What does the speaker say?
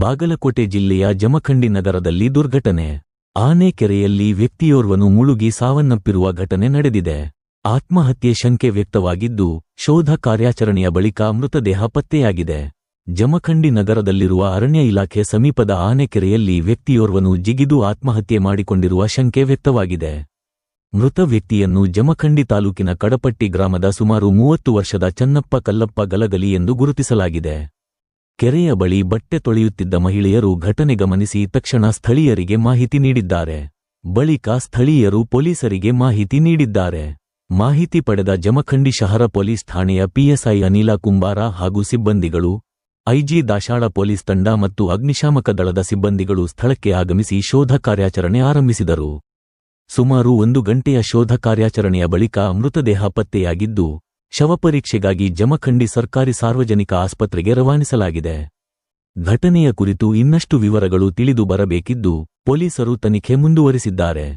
ಬಾಗಲಕೋಟೆ ಜಿಲ್ಲೆಯ ಜಮಖಂಡಿ ನಗರದಲ್ಲಿ ದುರ್ಘಟನೆ. ಆನೆಕೆರೆಯಲ್ಲಿ ವ್ಯಕ್ತಿಯೋರ್ವನು ಮುಳುಗಿ ಸಾವನ್ನಪ್ಪಿರುವ ಘಟನೆ ನಡೆದಿದೆ. ಆತ್ಮಹತ್ಯೆ ಶಂಕೆ ವ್ಯಕ್ತವಾಗಿದ್ದು, ಶೋಧ ಕಾರ್ಯಾಚರಣೆಯ ಬಳಿಕ ಮೃತದೇಹ ಪತ್ತೆಯಾಗಿದೆ. ಜಮಖಂಡಿ ನಗರದಲ್ಲಿರುವ ಅರಣ್ಯ ಇಲಾಖೆ ಸಮೀಪದ ಆನೆಕೆರೆಯಲ್ಲಿ ವ್ಯಕ್ತಿಯೋರ್ವನು ಜಿಗಿದು ಆತ್ಮಹತ್ಯೆ ಮಾಡಿಕೊಂಡಿರುವ ಶಂಕೆ ವ್ಯಕ್ತವಾಗಿದೆ. ಮೃತ ವ್ಯಕ್ತಿಯನ್ನು ಜಮಖಂಡಿ ತಾಲೂಕಿನ ಕಡಪಟ್ಟಿ ಗ್ರಾಮದ ಸುಮಾರು 30 ವರ್ಷದ ಚನ್ನಪ್ಪ ಕಲ್ಲಪ್ಪ ಗಲಗಲಿ ಎಂದು ಗುರುತಿಸಲಾಗಿದೆ. ಕೆರೆಯ ಬಳಿ ಬಟ್ಟೆ ತೊಳೆಯುತ್ತಿದ್ದ ಮಹಿಳೆಯರು ಘಟನೆ ಗಮನಿಸಿ ತಕ್ಷಣ ಸ್ಥಳೀಯರಿಗೆ ಮಾಹಿತಿ ನೀಡಿದ್ದಾರೆ. ಬಳಿಕ ಸ್ಥಳೀಯರು ಪೊಲೀಸರಿಗೆ ಮಾಹಿತಿ ನೀಡಿದ್ದಾರೆ. ಮಾಹಿತಿ ಪಡೆದ ಜಮಖಂಡಿ ಶಹರ ಪೊಲೀಸ್ ಠಾಣೆಯ ಪಿಎಸ್ಐ ಅನಿಲ ಕುಂಬಾರ ಹಾಗೂ ಸಿಬ್ಬಂದಿಗಳು, ಐಜಿ ದಾಶಾಳ ಪೊಲೀಸ್ ತಂಡ ಮತ್ತು ಅಗ್ನಿಶಾಮಕ ದಳದ ಸಿಬ್ಬಂದಿಗಳು ಸ್ಥಳಕ್ಕೆ ಆಗಮಿಸಿ ಶೋಧ ಕಾರ್ಯಾಚರಣೆ ಆರಂಭಿಸಿದರು. ಸುಮಾರು 1 ಗಂಟೆಯ ಶೋಧ ಕಾರ್ಯಾಚರಣೆಯ ಬಳಿಕ ಮೃತದೇಹ ಪತ್ತೆಯಾಗಿದ್ದು, ಶವಪರೀಕ್ಷೆಗಾಗಿ ಜಮಖಂಡಿ ಸರ್ಕಾರಿ ಸಾರ್ವಜನಿಕ ಆಸ್ಪತ್ರೆಗೆ ರವಾನಿಸಲಾಗಿದೆ. ಘಟನೆಯ ಕುರಿತು ಇನ್ನಷ್ಟು ವಿವರಗಳು ತಿಳಿದು ಬರಬೇಕಿದ್ದು, ಪೊಲೀಸರು ತನಿಖೆ ಮುಂದುವರಿಸಿದ್ದಾರೆ.